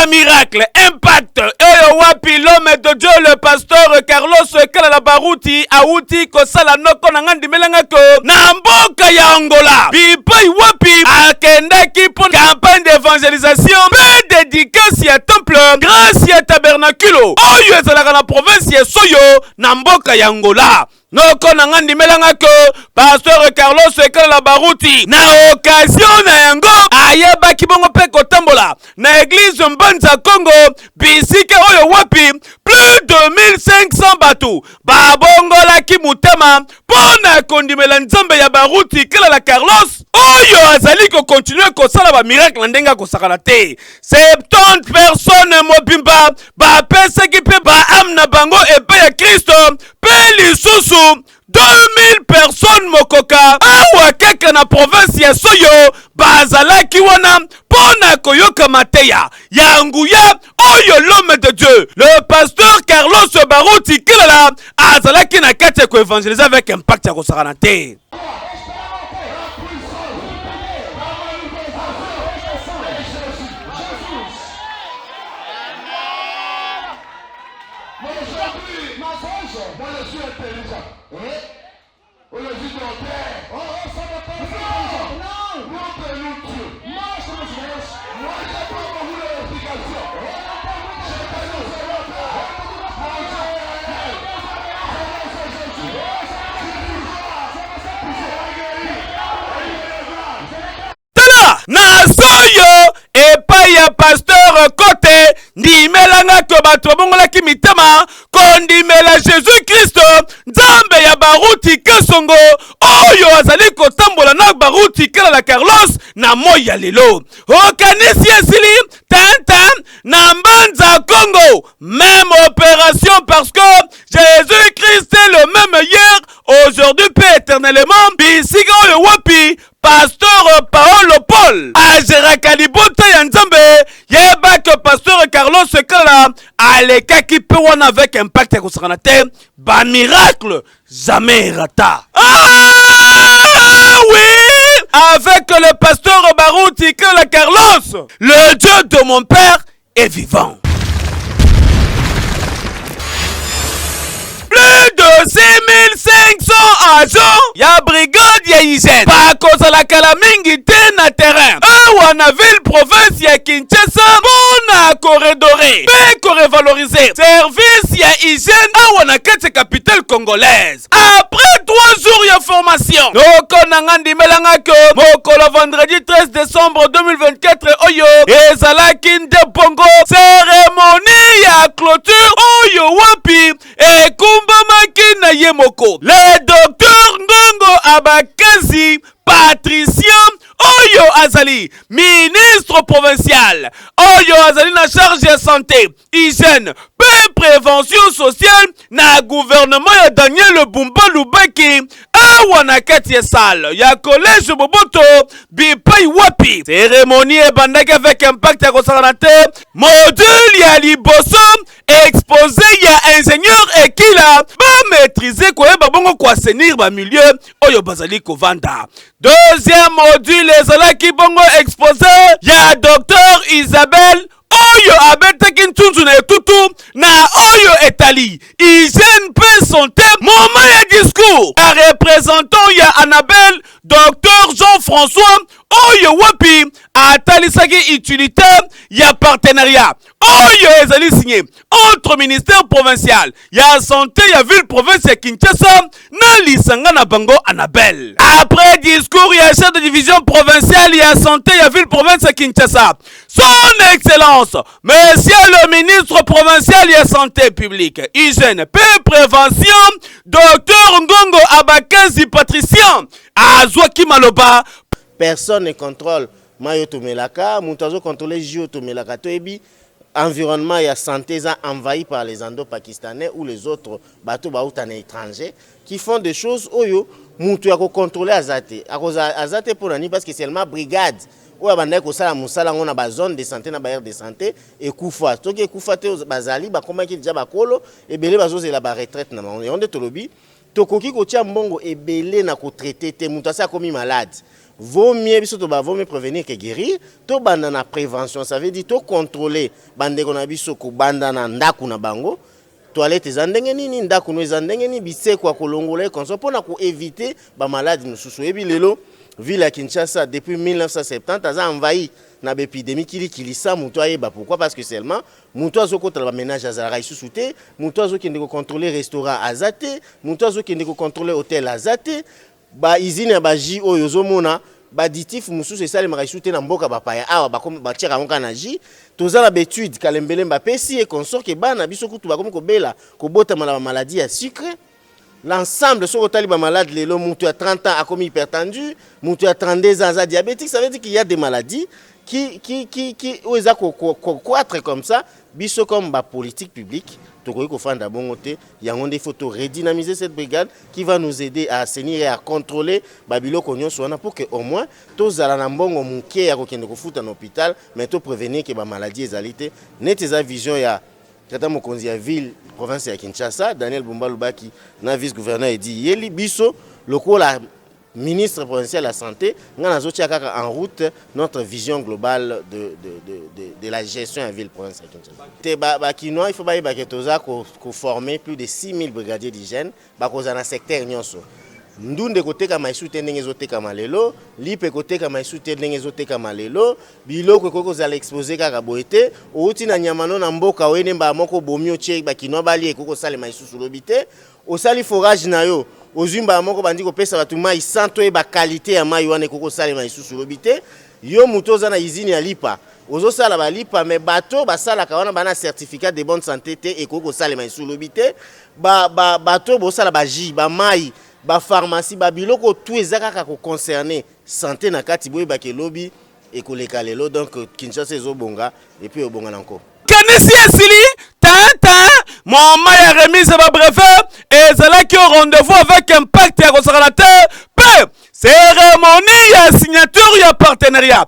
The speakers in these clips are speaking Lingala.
miracle, impact. Oyo wapi l'homme de Dieu, le pasteur Carlos Kalala Baruti, Aouti, Kosala Noko Nangandi Melangako, Namboka ya Angola. Bipai wapi, akendaki pour campagne d'évangélisation, pe dédicace ya temple, grâce ya tabernaculo. Oyo ezalaka na province ya Soyo, Namboka ya Angola. Noko nangandi melangako, pasteur Carlos Kalala Baruti, na occasion na yango, ayeba kibongo pe kotambola, na église Mbanza Congo, bisike oyo wapi, plus de 1500 bateaux, babongola ki mutema, pona kondimela nzambe ya Baruti Kalala Carlos, oyo azali ko continuer ko sala ba miracle ndenga ko sakala te. 70 personnes mobimba, ba pesa ki pe ba amna bango epe ya Kristo, pe lisusu 2000 personnes mokoka awa keke na province ya Soyo bazalaki wana pona koyoka mateya ya nguya oyo l'homme de Dieu le pasteur Carlos Baruti Kalala azalaki na kati ko évangéliser avec impact ya kosakana te. Na Soyo epai ya pasteur Kote ndimelanga ko bato bongola ki mitema kondimela Jésus Christ nzambe ya Baruti Kasongo oyo azali kotambola na Baruti Kalala Carlos na moya lelo okanisi esili tanta na Mbanza Congo même opération parce que Jésus Christ est le même hier aujourd'hui peut éternellement bisika oyo wapi pasteur Paolo Paul azeraka libota ya nzambe yeba que pasteur Carlos Kalala alekaki pe wana avec impact ya kosakana te ba miracle jamais rata. Ah oui, avec le pasteur Baruti Kalala Carlos, le Dieu de mon père est vivant. Plus de 6500 agents ya brigade ya hygiène bakozala kala mingi te na terrain ewa na ville province ya Kinshasa pona koredore pe korevaloriser service ya hygiène ewa na kati capitale congolaise. Après 3 jours ya formation noko nangandi melangako mokolo vendredi 13 décembre 2024 oyo ezalaki nde bongo cérémonie ya clôture oyo wapi ekumbamaki na yemoko le docteur Ngongo Abakazi Patricien oyo azali ministre provincial oyo azali na charge ya santé hygiène pe prévention sociale na gouvernement ya Daniel Bumba Lubaki awa na kati ya salle ya collège Boboto bipai wapi cérémonie ebandaki avec impact ya kosakana te module ya liboso exposé ya ingénieur ekila ba maîtriser koyeba bongo ko assainir ba milieu oyo bazali kovanda. Deuxième module ezalaki bongo exposé ya docteur Isabelle oyo abetaki ntunzu na etutu na oyo etali hygiène pe santé moment ya discours ya représentant ya Annabelle docteur Jean-François oyo wapi atalisaki utilité ya partenariat oyo ezali signé entre ministère provincial ya santé ya ville province ya Kinshasa na lisanga na bango Annabelle. Après discours ya chef de division provinciale ya santé ya ville province ya Kinshasa, son excellence monsieur le ministre provincial ya santé publique hygiène et prévention docteur Ngongo Abakazi Patricien azwaki maloba personne ne contrôle mayo tomelaka mutu contrôler jio tomelaka toyebi environnement et la santé est envahi par les indo-pakistanais ou les autres bateaux étrangers qui font des choses oyo mutu ya ko contrôler azate azate pour nani parce que c'est seulement brigade oyo banda ko sala musala ngona ba zone de santé na ba aire de santé et kufa toki kufa te bazali ba komaki déjà bakolo et belé bazozela ba retraite na on de tolobi tokoki kotia mbongo ebele na ko traiter te mutu asa komi malade. Vaut mieux biso to ba vaut mieux prévenir que guérir. To banda na prévention, ça veut dire to contrôler bande ko na biso ko banda na ndaku na bango. Toilette zandenge nini ndaku no zandenge ni biseko ya kolongola konso pona ko éviter ba malade mususu. Ebi lelo ville ya Kinshasa depuis 1970 aza envahi na épidémie qui ça mutu ayeba pourquoi parce que seulement mutu azokotala ba ménage azalaka isusu te, mutu azokende ko contrôler restaurant azate, mutu azokende ko contrôler hôtel azate. Ba izine ba ji oyo zomona ba ditif mususu esale makaisu te na mboka bapaya awa ba tira onka na ji tozala betude kalembele mbapesi et consort ke bana biso kutu ba komi ko bela ko bota mala maladie ya sucre. L'ensemble so otali ba malade lelo mutu à 30 ans a commis hypertendu, mutu à 32 ans a diabétique, ça veut dire qu'il y a des maladies qui oza croître comme ça biso comme ba politique publique. Il faut redynamiser cette brigade qui va nous aider à assainir et à contrôler Babilo Konyo Soana pour que au moins tous allons mouké à un hôpital, mais tout prévenir que la maladie est alité. Net vision ya Tata Mokonzi ya ville province ya Kinshasa, Daniel Bumbalubaki, na vice-gouverneur et dit Yeli Biso, le ministre provincial de la santé, nous avons en route notre vision globale de la gestion de la ville provinciale. Il faut former plus de 6000 brigadiers d'hygiène dans le secteur. Ndunde kote ka maisute ndenge zote ka malelo, lipe kote ka maisute ndenge zote ka malelo, biloko koko za l'exposer ka boete, outi na nyamano na mboka wene mba moko bomio che ba kinwa bali ekoko sale maisusu lobite, osali forage na yo, ozumba moko bandi ko pesa batu mai santo e ba qualité ya mai wane koko sale maisusu lobite, yo mutoza na izini ya lipa. Ozo sala ba lipa me bato ba sala ka wana bana certificat de bonne santé te ekoko sale maisusu lobite, bato bo sala ba ji ba mai ba pharmacie ba biloko tout ezaka ko concerner santé na kati boy ba ke lobby et ko lekalelo donc Kinshasa ezobonga et puis obonga encore kanisi asili tata mon ya remise ba brevet et zala qui au rendez-vous avec impact ya consacrateur pe cérémonie ya signature ya partenariat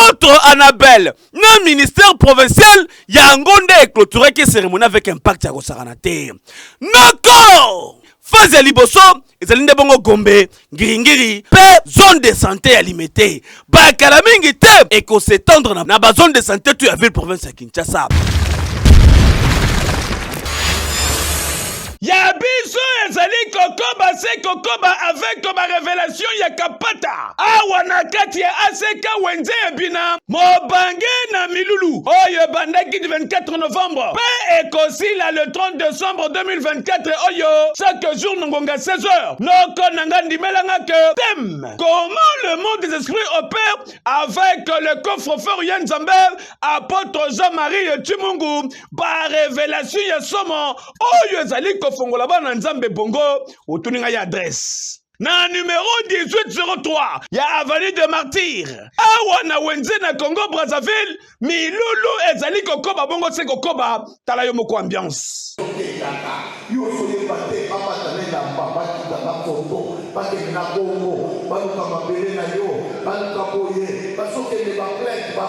entre Annabelle le ministère provincial ya ngonde clôturer que cérémonie avec impact ya consacrateur nako phase ya liboso ezali nde bongo Gombe Ngiringiri pe zone de santé alimentée bakala mingi te eko s'étendre na ba zone de santé tu ya ville province ya Kinshasa. Ya biso ezali kokoba se kokoba avec ma révélation ya kapata awa na kati ya aseka wenze ebina mobange na milulu oyo bandaki du 24 novembre pe ekosila le 30 décembre 2024 oyo chaque jour nongonga 16h noko nanga ndimelanga que thème comment le monde des esprits opère avec le coffre-fort Yann Zambé apôtre Jean-Marie Chimungu par révélation ya somo oyo ezali fongola bana nzambe bongo otuninga ya adresse na numéro 1803 ya avenue de Martyrs awa na wenze na Congo Brazzaville milulu ezali kokoba bongo se kokoba tala yo moko ambiance yo soye bate papa tanela papa tanga foto bate na bongo baluka mabele na yo baluka boye basoke de ba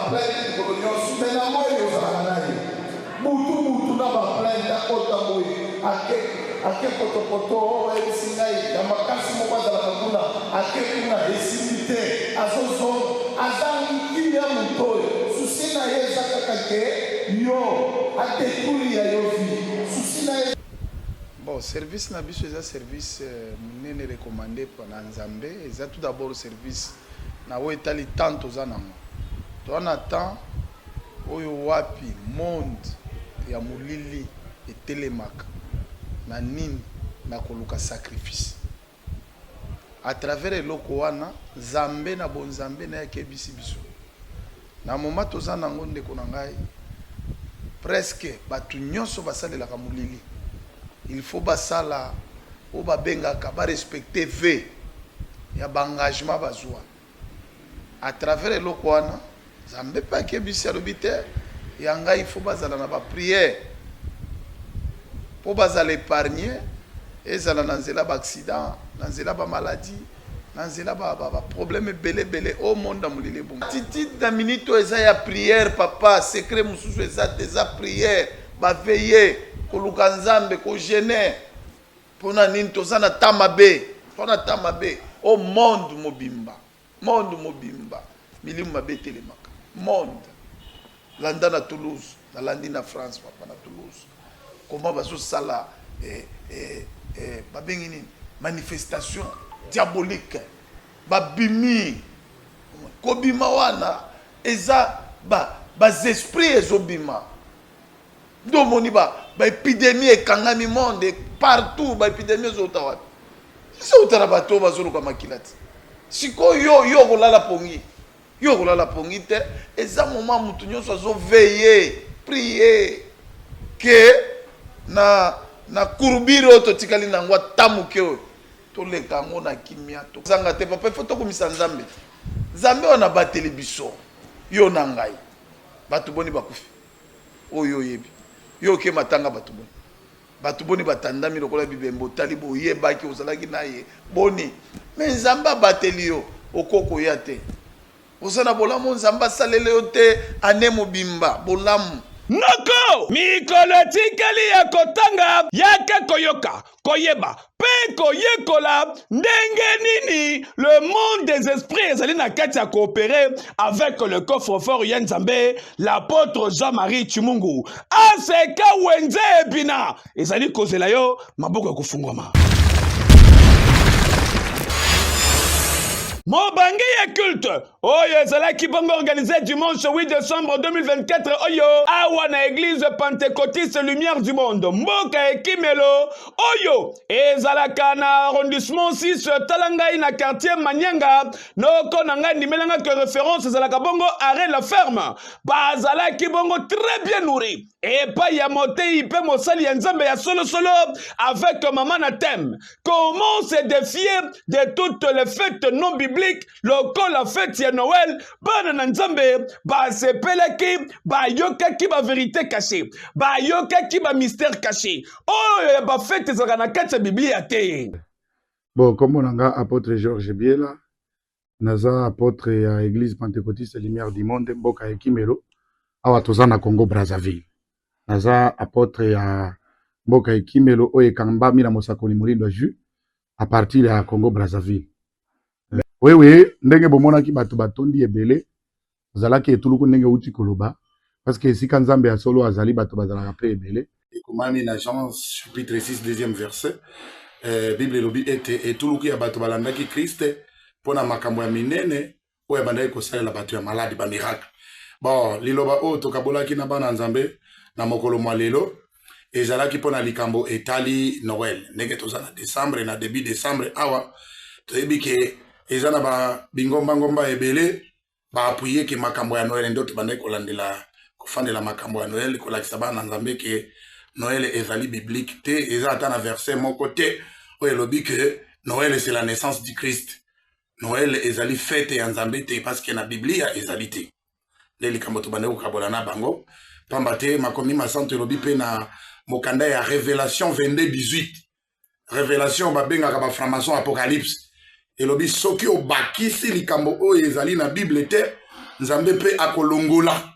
plainte ko nyo sumena moyo za nani mutu na ba plainte akota moyo ake potopoto esingai ya makasi mobanda la kakuna ake kuna esimite azozo azangi ya mutoyo susina yeza kakake yo atekuli ya yovi susina ye bon service na biso eza service munene recommandé par Nzambe eza tout d'abord service na wo etali tanto za nango to na temps oyo wapi monde ya mulili etelemaka na nini na koluka sacrifice à travers eloko wana Nzambe na bonzambe na yakebisi biso na moment toza nango ndeko na ngai presque batu nyonso basalelaka mulili il faut basala o babengaka ba respecter ve ya ba engagement bazwa à travers eloko wana Nzambe pa yakebisi alobite ya ngai il faut bazala na ba prière pour bazala épargner ezala na nzela ba accident na nzela ba maladie na nzela ba problème belé au monde amulile bon titi na minute eza ya prière papa secret mususu eza déjà prière ba veiller ko luka Nzambe ko jeûner Pona nini tozana tamabe. Pona tamabe. Au monde mobimba. Monde mobimba. Milimu mabe telemaka. Monde. Landa na Toulouse. Na landi na France, papa na Toulouse. Comment va ça là babengini manifestation diabolique. Babimi. Kobima wana. Eza esprit ezobima. Domoni épidémie ekangami monde partout épidémie ezota. Si otala bato bazoluka makilati. Siko yo kolala pongi. Yo kolala pongi te eza moment mutu nyonso azo veiller, prier que na kurubiro to tikali na ngwa tamuke o. To leka ngo na kimia to. Zanga te papa faut to komisa Nzambe. Nzambe wana bateli biso. Yo na ngai. Batu boni bakufi. Oyo yebi. Yo ke matanga batu boni. Batu boni batandami lokola bibembo talibo yebaki ozalaki naye boni mais Nzamba bateli yo okoko ya te osana bolamu Nzamba salele yo te ane mobimba bolamu noko mikolo tikali ya kotanga yake koyoka koyeba pe koyekola ndenge nini le monde des esprits ezali na kati ya coopérer avec le coffre-fort ya Nzambe l'apôtre Jean-Marie Chimungu aseka wenze ebina ezali kozela yo maboko ya kufungwama. Mobangi ya culte oyo ezalaki bongo organisé dimanche 8 décembre 2024 oyo awa na église pentecôtiste lumière du monde mboka ekimelo oyo ezalaka na arrondissement 6 talangai na quartier Manyanga noko na ngai nimelanga que référence ezalaka bongo arrêt la ferme bazalaki bongo très bien nourri et pas ya motei pe mosali ya Nzambe ya solo avec maman na thème comment se défier de toutes les fêtes non bibliques loko la fête ya Noël bana na Nzambe ba sepelaki ba yokaki ba vérité cachée ba yokaki ba mystère caché oh ba fête za na kati ya Biblia te. Bon, comme on a apôtre Georges Biela naza apôtre ya église pentecôtiste lumière du monde mboka ekimelo awa tozana Congo Brazzaville naza apôtre ya mboka ekimelo oyo ekambami na mosakoli molindo ju à partir ya Congo Brazzaville. Oui, ndenge bomonaki bato batondi ebele zalaki etuluku ndenge uti koloba parce que esika Nzambe ya solo azali bato bazalaka pe ebele. Ekomami na Jean chapitre 6 deuxième verset Bible elobi ete etuluku ya bato balandaki Christ pona makambo ya minene oyo bandaki kosalela bato ya maladi ba miracle. Bon, liloba oyo tokabolaki na bana Nzambe na mokolo mwa lelo ezalaki pona likambo etali Noël ndenge toza na décembre na début décembre awa toyebi ke ezana ba bingomba ebele ba appuyer ke makambo ya Noël ndo tobandaki kolandela kofandela makambo ya Noël kolakisa bana Nzambe ke Noël ezali biblique te eza ata na verset moko te oyo elobi ke Noël c'est la naissance du Christ. Noël ezali fête ya Nzambe te parce que na Biblia ezali te. Le likambo tobandaki kokabola na bango pamba te makomi masanto elobi pe na mokanda ya Révélation 22:18 Révélation babengaka ba franc-maçon Apocalypse elobi soki obakisi likambo oyo ezali na Bible te Nzambe pe akolongola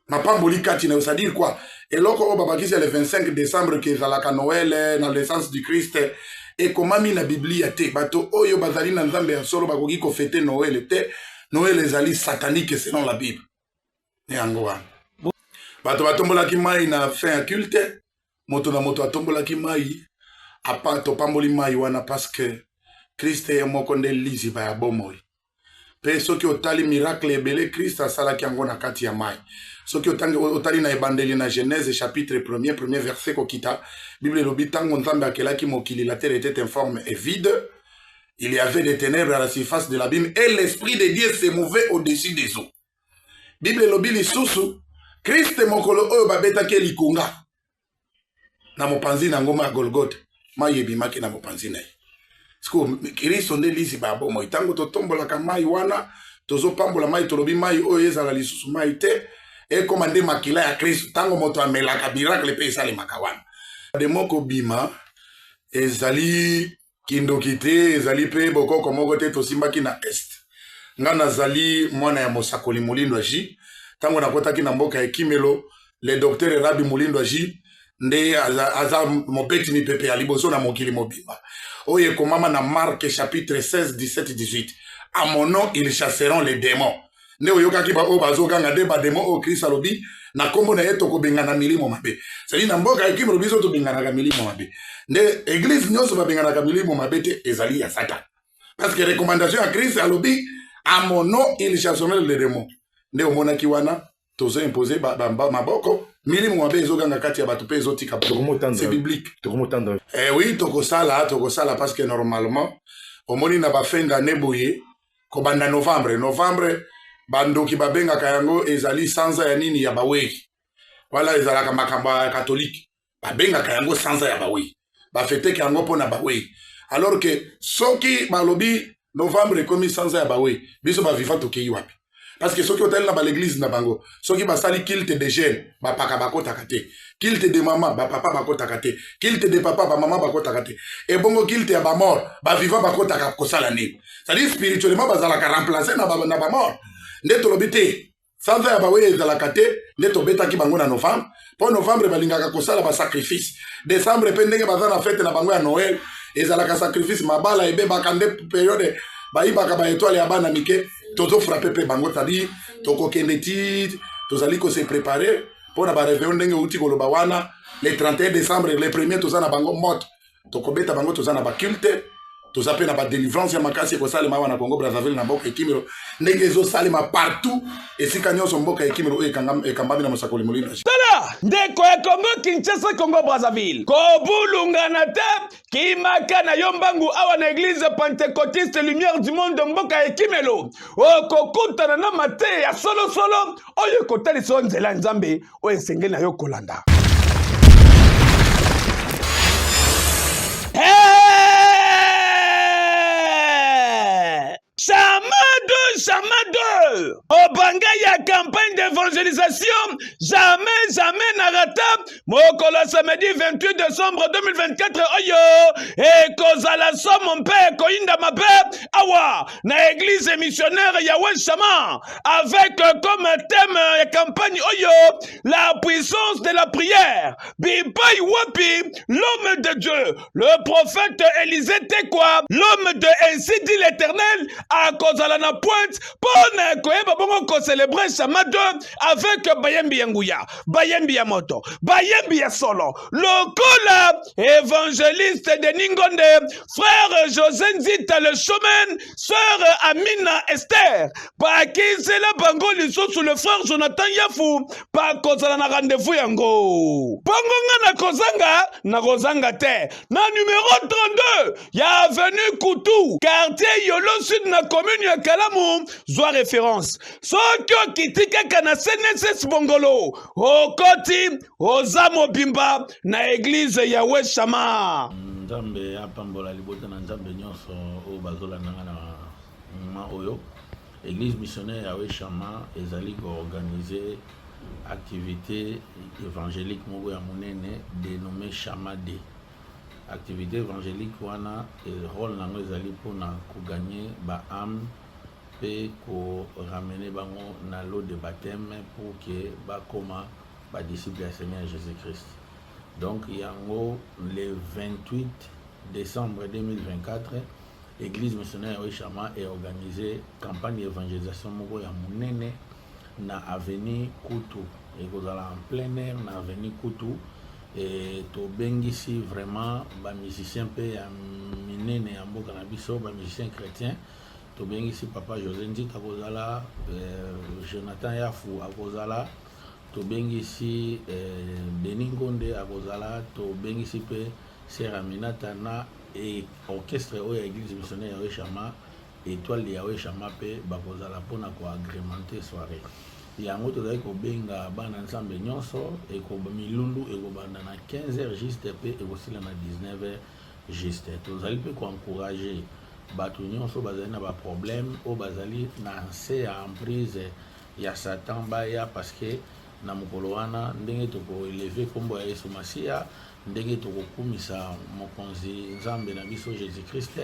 mapamboli kati na c'est-à-dire quoi eloko oyo babakisi le 25 décembre ke ezalaka Noël na naissance du Christ ekomami na Biblia te bato oyo bazali na Nzambe ya solo bakoki kofete Noël te Noël ezali satanique selon la Bible yango wana bato batombolaki mai na fin ya culte moto na moto atombolaki mai apa topamboli mai wana parce que Christ est moko nde liziba ya bomoi pe soki otali miracle ebele Christ asalaki yango na kati ya mai soki otali na ebandeli na Genèse chapitre 1er premier verset kokita Bible elobi tango Nzambe akelaki mokili la terre était informe et vide il y avait des ténèbres à la surface de l'abîme et l'esprit de Dieu se mouvait au-dessus des eaux. Bible elobi lisusu Christ mokolo oyo babetaki likunga na mopanzi na ngoma ya Golgotha mai ebimaki na mopanzi na ye. Sko Kristo nde liziba bomo itango totombolaka mai wana tozopambola mai tolobi mai oyo ezala lisusu mai te ekoma nde makila ya Kristo tango moto amelaka miracle pe esalemaka wana de moko bima ezali kindoki te ezali pe bokoko moko te tosimbaki na est nga nazali mwana ya mosakoli molindo aji tango nakotaki na mboka ekimelo le docteur Rabi Molindo aji nde aza mobeti mipepe ya liboso na mokili mobimba oyo ekomama na Marc chapitre 16 17 18 à mon nom ils chasseront les démons nde oyokaki oyo bazoganga nde bademo oyo Kristo alobi na kombo na ye tokobengana milimo mabe sali na mboka ekimelo biso tobenganaka milimo mabe nde église nyonso babenganaka milimo mabe te ezali ya Satan parce que recommandation ya Kristo alobi à mon nom ils chasseront les démons nde omonaki wana tozo imposer maboko milimo mabe ezoganga kati ya bato pe ezotika c'est biblique oui tokosala parce que normalement omoni na bafenga neboye kobanda novembre bandoki babengaka yango ezali sanza ya nini ya baweki wala ezalaka makambo ya katolike babengaka yango sanza ya baweki bafeteke yango mpona baweki alors que soki balobi novembre ekomi sanza ya baweki biso baviva tokei wapi parce que soki otali na l'église na bango soki basali kilte de jeune bapaka bakotaka te kilte de mama bapapa bakotaka te kilte de papa bamama bakotaka te ebongo kilte ya bamort baviva bakotaka kosala nini c'est-à-dire spirituellement bazalaka remplacer na bamort nde tolobi te sanza ya bawe ezalaka te nde tobetaki bango na novembre mpo novembre balingaka kosala basacrifice décembre mpe ndenge baza na fete na bango ya noel ezalaka sacrifice mabala ebebaka nde periode bayibaka baetoile ya bana mike tozofrape mpe bango c'est-à-dire tokokende ti tozali kose préparer mpo na bareveillon ndenge outi koloba wana le 31 décembre le premier toza na bango moto tokobeta bango toza na baculte toza mpe na badelivrance ya makasi ekosalema awa na Congo Brazzaville na mboka ekimelo ndenge ezosalema partout esika nyonso mboka ekimelo oyo ekambami na mosakoli molino tala ndeko ya Congo Kinshasa Congo Brazzaville kobulungana te kimaka na yo mbangu awa na église pentecôtiste lumière du monde mboka ekimelo okokutana na mate ya solosolo oyo kotalisa yo nzela nzambe oyo esengeli na yo kolanda. Jamais Obanga ya campagne d'évangélisation jamais narata mokolo samedi 28 décembre 2024 oyo et kozala somo mpe koinda mabe awa na église missionnaire ya Weshama avec comme thème ya campagne oyo la puissance de la prière bipai wapi l'homme de Dieu le prophète Élisée Tekwa l'homme de ainsi dit l'Éternel a kozala na pointe pona koyeba bongo ko célébrer Samado avec bayembi yanguya bayembi ya moto bayembi ya solo lokola évangéliste de Ningonde frère José Nzita le Chomen sœur Amina Esther bakisela bango lisusu le frère Jonathan Yafu bakozala na rendez-vous yango bongo nga na kozanga te na numéro 32 ya avenue Koutou quartier Yolo Sud na commune ya Kalamu zwa référence soki okitika kana CNSS Bongolo okoti oza mobimba na église ya Weshama nzambe apambola libota na nzambe nyonso oyo bazolandanga na moma oyo église missionnaire ya Weshama ezali koorganize activité évangélique moko ya monene dénommé Shama D. Activité évangélique wana rôle nango ezali mpona koganye baâme mpe koramener bango na l'eau de baptême pour que bakoma badisciple ya Seigneur Jésus-Christ. Donc yango le 28 décembre 2024 église missionnaire ya Weshama est organisée campagne d'évangélisation moko ya monene na avenue Koutou ekozala en plein air na avenue Koutou et tobengisi vraiment ba musicien mpe ya minene ya mboka na biso ba musicien chrétien tobengisi papa José Nzita akozala Jonathan Yafu akozala tobengisi Denis Ngonde akozala tobengisi mpe Sœur Aminata na et orchestre oyo ya église missionnaire ya Weshama étoile ya Weshama mpe bakozala mpona koagrémenter soirée yango tozali kobenga bana nzambe nyonso ekoba milundu ekobanda na 15h juste mpe ekosila na 19h juste tozali mpe koencourager bato nyonso bazali na baproblème oyo bazali na nse ya emprise ya Satan baya parce que na mokolo wana ndenge tokoeleve kombo ya Yesu Masiya ndenge tokokumisa mokonzi nzambe na biso Jésus Christ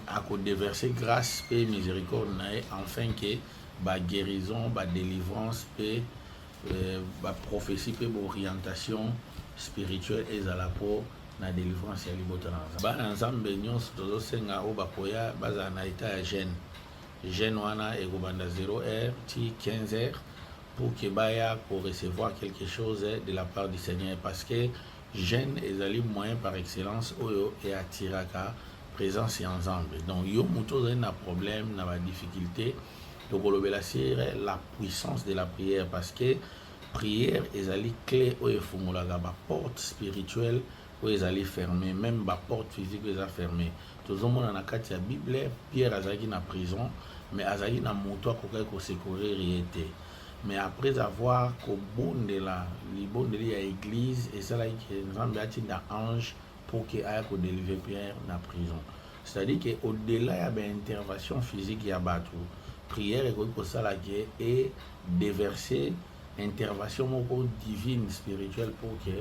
akodeverser grâce mpe miséricorde na ye afin que ba guérison, ba délivrance et ba prophétie et ba orientation spirituel ezala po na délivrance ya libota na nzambe. Bana nzambe nyonso tozosenga oyo bakoya bazala na état ya jeune wana ekobanda 0h ti 15h pour que baya pour recevoir quelque chose de la part du Seigneur, parce que jeune ezali moyen par excellence oyo et attiraka présence ya nzambe. Donc yo moto ozali na problème na ba difficulté tokolobela sur la puissance de la prière, parce que prière ezali clé oyo efungolaka ba porte spirituelle oyo ezali fermé, même ba porte physique oyo eza fermé. Tozomona na kati ya Bible Pierre azalaki na prison, mais azali na moto akokaki kosecourir ye te. Mais après avoir kobondela libondeli ya église esalaki ke nzambe atinda ange pour que aya kodélivre Pierre na prison. C'est-à-dire que au-delà ya intervention physique ya bato, prière ekoki kosala ke et déverser intervention moko divine spirituelle pour que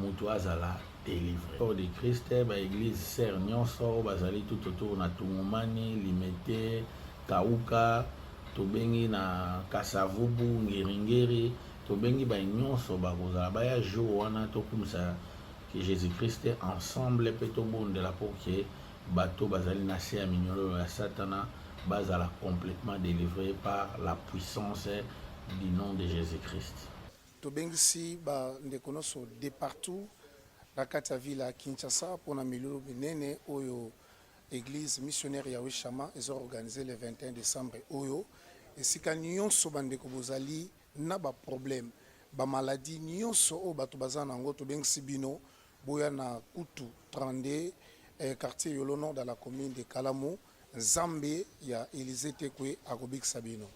moto azala délivré. Au de Christ ba église sœur nyonso bazali tout autour na Tungumani, Limete, Kauka, tobengi na Kasavubu, Ngeringeri, tobengi ba nyonso bakozala baya jour wana tokumisa que Jésus-Christ ensemble pe tobondela pour que bato bazali na se ya minyolo ya Satana bazala complètement délivré par la puissance du nom de Jésus-Christ. Tobengisi ba ndeko nyonso de partout na kati ya ville ya Kinshasa mpona milulu minene oyo église missionnaire ya Weshama ezo organisé le 21 décembre oyo esika nyonso bandeko bozali na ba problème ba maladie nyonso o bato baza nango tobengisi bino boya na Kutu 32 quartier Yolono dans la commune de Kalamu Nzambe ya Élysée Tekwe akobik Sabino.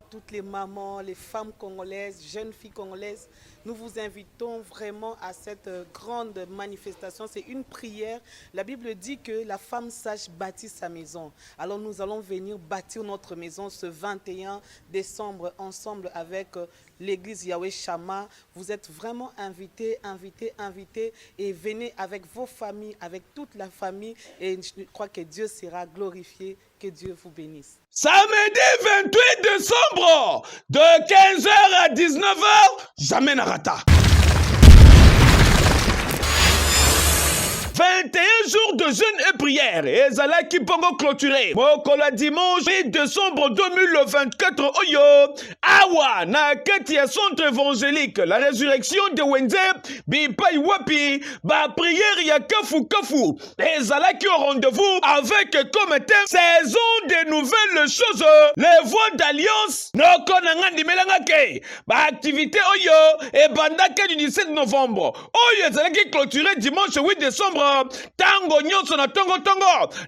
Toutes les mamans, les femmes congolaises, jeunes filles congolaises, nous vous invitons vraiment à cette grande manifestation. C'est une prière. La Bible dit que la femme sage bâtit sa maison. Alors nous allons venir bâtir notre maison ce 21 décembre ensemble avec l'église Yahweh Shama. Vous êtes vraiment invités et venez avec vos familles, avec toute la famille, et je crois que Dieu sera glorifié. Que Dieu vous bénisse. Samedi 28 décembre, de 15h à 19h, jamais Narata. 21 jours de jeûne et prière. Et Zala qui pongo clôturé. Mokola dimanche 8 décembre 2024. Oyo. Awa. Na ketia centre évangélique. La résurrection de Wenze. Bipai wapi. Ba prière ya kafu. Et Zala qui au rendez-vous avec comme thème saison de nouvelles choses. Les voies d'alliance. No konangandi melangake. Ba activité oyo. Et bandake du 17 novembre. Oyo Zala qui clôturé dimanche 8 décembre. Tango nyonso na tongo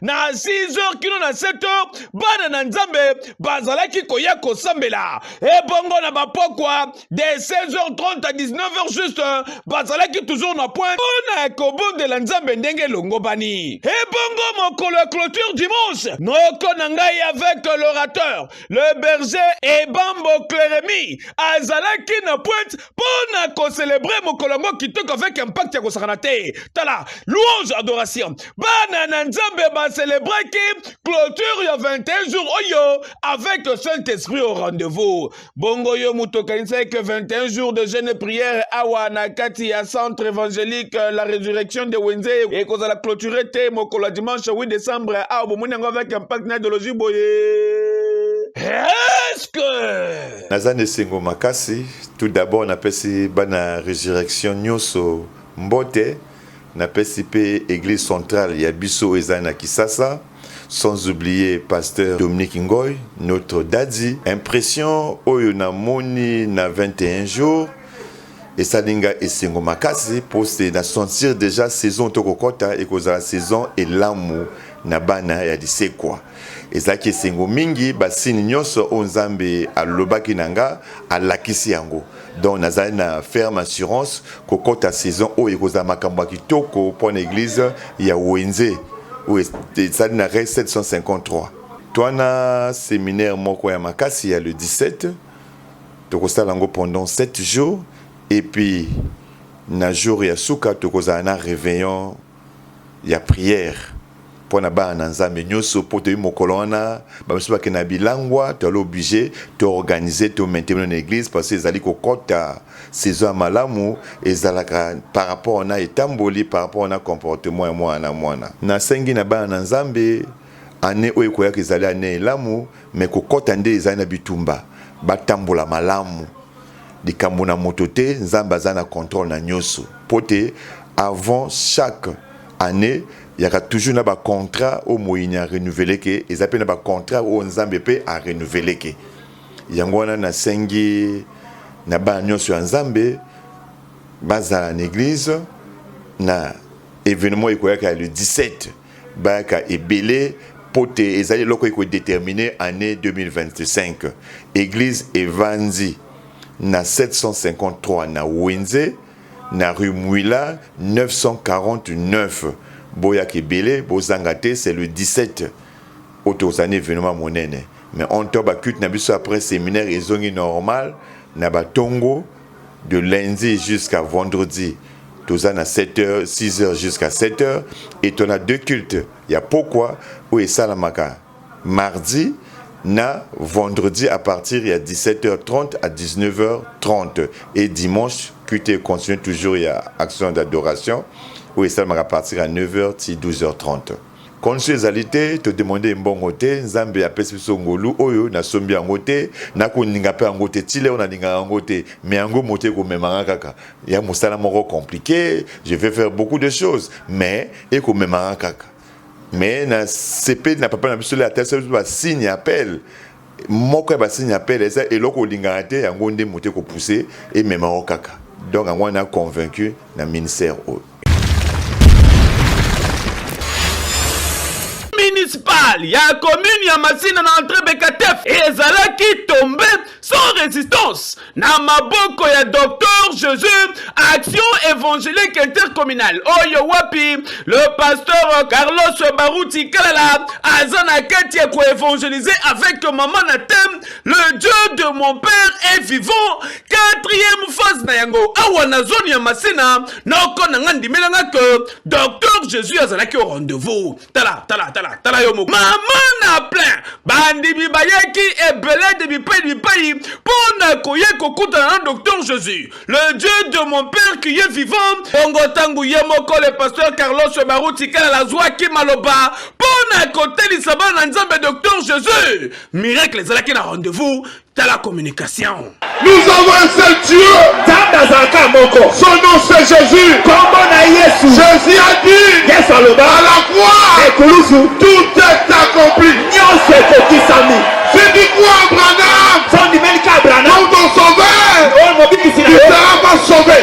na 6h kino na 7h bana na nzambe bazalaki koya kosambela e bongo na bapokwa de 16h30 à 19h juste bazalaki toujours na point na kobondela nzambe ndenge longobani e bongo mokolo ya clôture dimanche noko na ngai avec l'orateur le berger et Bambo Clérémie azalaki na pointe pona ko célébrer mokolo ngo kitoko avec impact ya kosakana te tala louange adoration bana na nzambe ba célébrer ki clôture ya 21 jours oyo avec le Saint-Esprit au rendez-vous bongo yo mutokanisa que 21 jours de jeûne et prière awa na kati ya centre évangélique la résurrection de Wenze et cause la clôture te mokolo dimanche 8 décembre awa bomoni ngo avec impact na idéologie boye. Est-ce que Nazane Sengo Makasi tout d'abord na pesi bana résurrection nyoso mbote na PCP église centrale ya biso ezana Kisasa, sans oublier pasteur Dominique Ngoy, notre daddy. Impression oyo na moni na 21 jours et salinga esengo makasi pour se na sentir déjà saison tokokota et cause la saison et l'amour na bana ya disekwa. Ezaki esengo mingi basini nyonso onzambe alobaki nanga alakisi yango. Donc nazali na ferme assurance kokota saison oyo ekozala makambo ya kitoko pour l'église ya Wenze où ezali na rue 753. Twana séminaire moko ya makasi ya le 17 tokosala yango pendant 7 jours et puis na jour ya suka tokozala na réveillon ya prière pour na ba na nzambe nyoso pour te mokolo wana ba misuba ke na bilangwa tu es obligé de organiser to maintenir une église parce que ezali ko kota saison malamu ezalaka par rapport na etamboli par rapport na comportement ya mwana na sengi na ba na nzambe ane oyo koya ezali ane elamu mais ko kota nde ezali na bitumba batambola malamu likambo na moto te nzambe aza na contrôle na nyoso pote avant chaque année il y a toujours na ba contrat au moyen renouveler que ils appellent ba contrat au nzambe pe a renouveler que yango wana na sengi na ba nyoso nzambe baza na église na événement ekoyaka le 17 baka ebele pote ezali loko eko déterminé année 2025 église evandi na 753 na Wenze na rue Mouila 949 boya kebele bozangate c'est le 17 autosane événement monene mais on toba cut na biso après séminaire ezongi normal na batongo de lundi jusqu'à vendredi toza na 7h 6h jusqu'à 7h et on a deux cultes il y a pourquoi où est salamaka mardi na vendredi à partir de 17h30 à 19h30 et dimanche QT continue toujours il y a action d'adoration où ça à partir à 9h et 12h30. Consuésalité te demander mbongo te nzambe apesi biso ngolu oyo na sombi yango te na koninga pe yango te tile ona ninga yango te mais yango moté ko memanga kaka ya mosala moko compliqué je vais faire beaucoup de choses mais et ko memanga kaka mais na CP na papa na biso la tête ba signe appel moko ba signe appel eza eloko linganga te yango nde moté ko pousser et memanga kaka donc yango on a convaincu na ministère o municipal ya commune ya Masina na entrée Bekatef ezalaki tombé sans résistance na maboko ya Docteur Jésus action évangélique intercommunale oyo wapi le pasteur Carlos Barouti Kalala azana kati ya ko évangéliser avec maman na thème le Dieu de mon père est vivant 4e phase na yango awa na zone ya Masina noko na ngandi melanga que Docteur Jésus azalaki au rendez-vous tala yo moko maman na plein bandi bibayeki ebele de bipai pona koye kokuta na Docteur Jésus le Dieu de mon père qui est vivant bongo tangu ye moko le pasteur Carlos Barouti Kala la joie qui maloba pona kotelisa bana nzambe Docteur Jésus miracle ezalaki na rendez-vous dans la communication. Nous avons un seul Dieu. Son nom c'est Jésus. Jésus a dit à la croix, tout est accompli. C'est du quoi, Branham? Nous ton sauveur. Tu ne seras pas sauvé.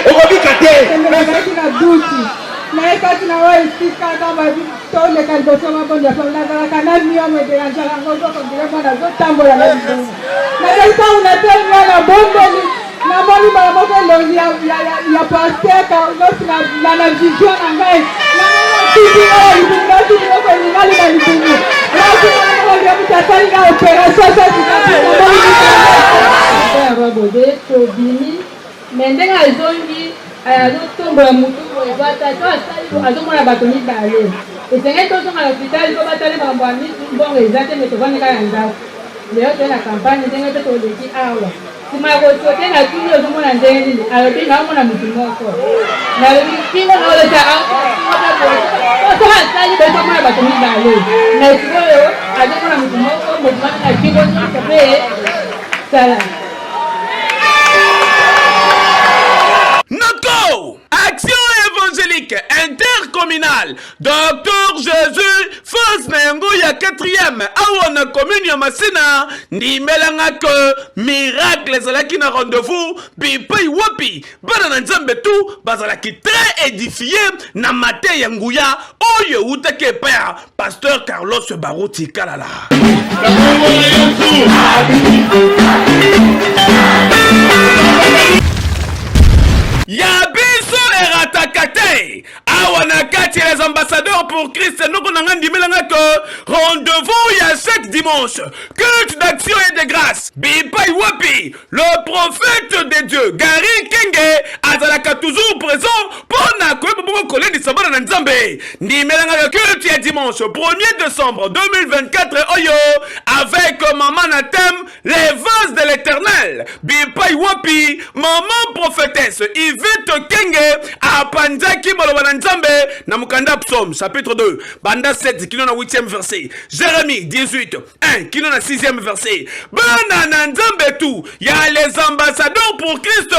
Naekati na wewe isika kama tole kalibosha magonjwa kwa ndaka na miomo de anjala ngozo kwa ndema na zotambola na mbongo. Na kisa unatenda na bongo ni na mali mara moja ndio ya pasteka ndio na vision na ngai. Na tiji au ndati ni kwa ni mali na ndini. Lazima ndio mtatali na operation sasa tukabodi to bini mendenga zongi azotombola mutu ezatatu asali azomona bato mibale esengeli tozonga na hôpital po batale makambo ya mbongo eza te me tovandi kaka na ndako lelo toye na kampagne ndenge mpe toleki awa nsima ya kosote na tuni ozomona ndenge nini alobi naomona mutu moko nalobi kingo naolesa osaka asali bezomona bato mibale na sikoyo azomona mutu moko motumami na kingo nyonso mpe sala Noko! Action évangélique intercommunale. Docteur Jésus, phase na yango ya 4e. Awa na commune ya Masina. Ndimelanga que miracle ezalaki na rendez-vous. Bipai wapi. Bana na nzambe tu. Bazalaki très édifié. Na mate ya nguya. Oyo utake paya. Pasteur Carlos Barouti Kalala. Yabiso et Ratakate. Awanakati les ambassadeurs pour pour Christ, nous rendez-vous il y a chaque dimanche. Culte d'action et de grâce. Bipai Wapi, le prophète de Dieu, Gary Kenge, Azalaka toujours présent pour Nakoye de Sabana Nzambe. Nimelanga culte il y a dimanche 1er décembre 2024 Oyo avec Maman Natem, les vases de l'éternel. Bipai Wapi, Maman prophétesse Yvette Kenge, à Panjaki Malobana Nzambe, Namukanda Psaume, chapitre 2, Banda 7, qui n'a 8e verset. Jérémie 18, 1, qui n'a 6e verset. Banana Nzambe tout, y a les ambassadeurs pour Christ,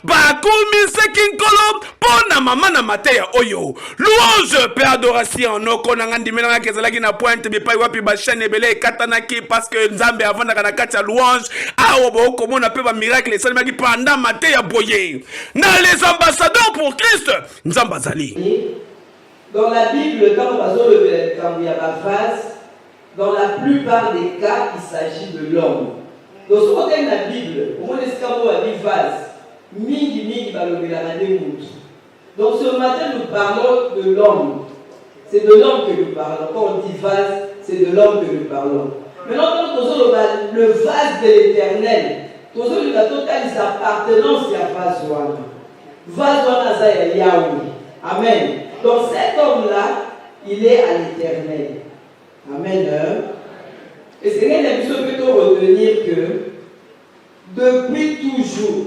Bakumi Sekinkolo, Pona Mamana Mateya Oyo. Louange, paix, adoration, no konangandi melanga kezalaki na pointe, Bipai Wapi Bachane Ebele, Katanaki, parce que Nzambe avant na kati ya louange, awo bo komona pe ba miracle, et salimaki pendant Mateya Boye. Na les ambassadeurs pour Christ, Nzamba Zali. Dans la Bible, quand il y a la vase, dans la plupart des cas, il s'agit de l'homme. Dans ce côté de la Bible, au moins les scamos a dit vase, mingi donc ce matin, nous parlons de l'homme. C'est de l'homme que nous parlons. Quand on dit vase, c'est de l'homme que nous parlons. Maintenant, quand on dit le vase de l'éternel, on dit la totale appartenance à vase one. Vase one à Yahweh. Amen. Donc cet homme-là, il est à l'éternel. Amen. Et c'est une émission plutôt retenir que depuis toujours,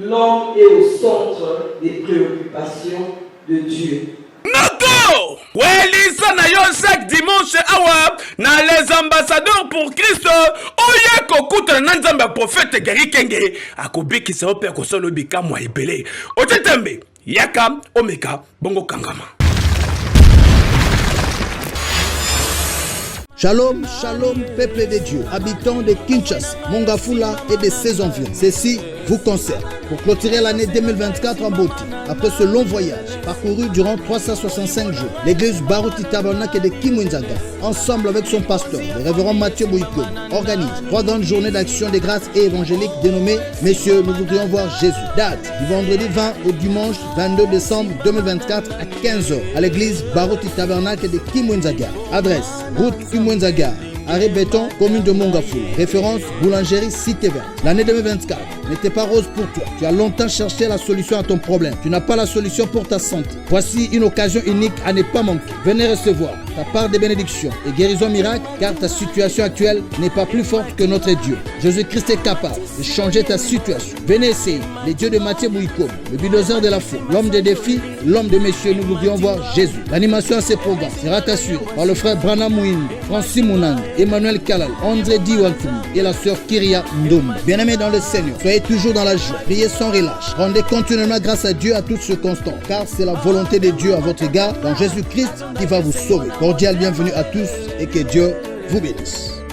l'homme est au centre des préoccupations de Dieu. Noko! Welisa na yo chaque dimanche awa na les ambassadeurs pour Christ oye kokuta na nzambe prophète Gary Kenge akobikisa ope kosolo bikamwa ebele. Otetembe yaka omeka bongo kangama. Shalom, shalom, peuple de Dieu, habitants de Kinshasa, Mongafula et de ses environs. Ceci vous concerne. Pour clôturer l'année 2024 en beauté, après ce long voyage parcouru durant 365 jours, l'église Baruti Tabernacle de Kimwinzaga, ensemble avec son pasteur, le révérend Mathieu Bouykoum, organise 3 grandes journées d'action de grâce et évangélique dénommées Messieurs, nous voudrions voir Jésus. Date du vendredi 20 au dimanche 22 décembre 2024 à 15h à l'église Baruti Tabernacle de Kimwinzaga. Adresse, route Kimwinzaga, arrêt béton, commune de Mongafou. Référence, boulangerie Cité Verte. L'année 2024 n'était pas rose pour toi. Tu as longtemps cherché la solution à ton problème. Tu n'as pas la solution pour ta santé. Voici une occasion unique à ne pas manquer. Venez recevoir ta part de bénédiction et guérison miracle, car ta situation actuelle n'est pas plus forte que notre Dieu. Jésus-Christ est capable de changer ta situation. Venez essayer les dieux de Mathieu Bouykoum, le bulldozer de la foi, l'homme des défis, l'homme de messieurs. Nous voudrions voir Jésus. L'animation à ces programmes sera assurée par le frère Branham Mouine, Francis Mounang, Emmanuel Kalal, André Diwantumi et la sœur Kyria Ndom. Bien-aimés dans le Seigneur, soyez toujours dans la joie, priez sans relâche, rendez continuellement grâce à Dieu à toutes circonstances, car c'est la volonté de Dieu à votre égard dans Jésus-Christ qui va vous sauver. Cordial bienvenue à tous et que Dieu vous bénisse.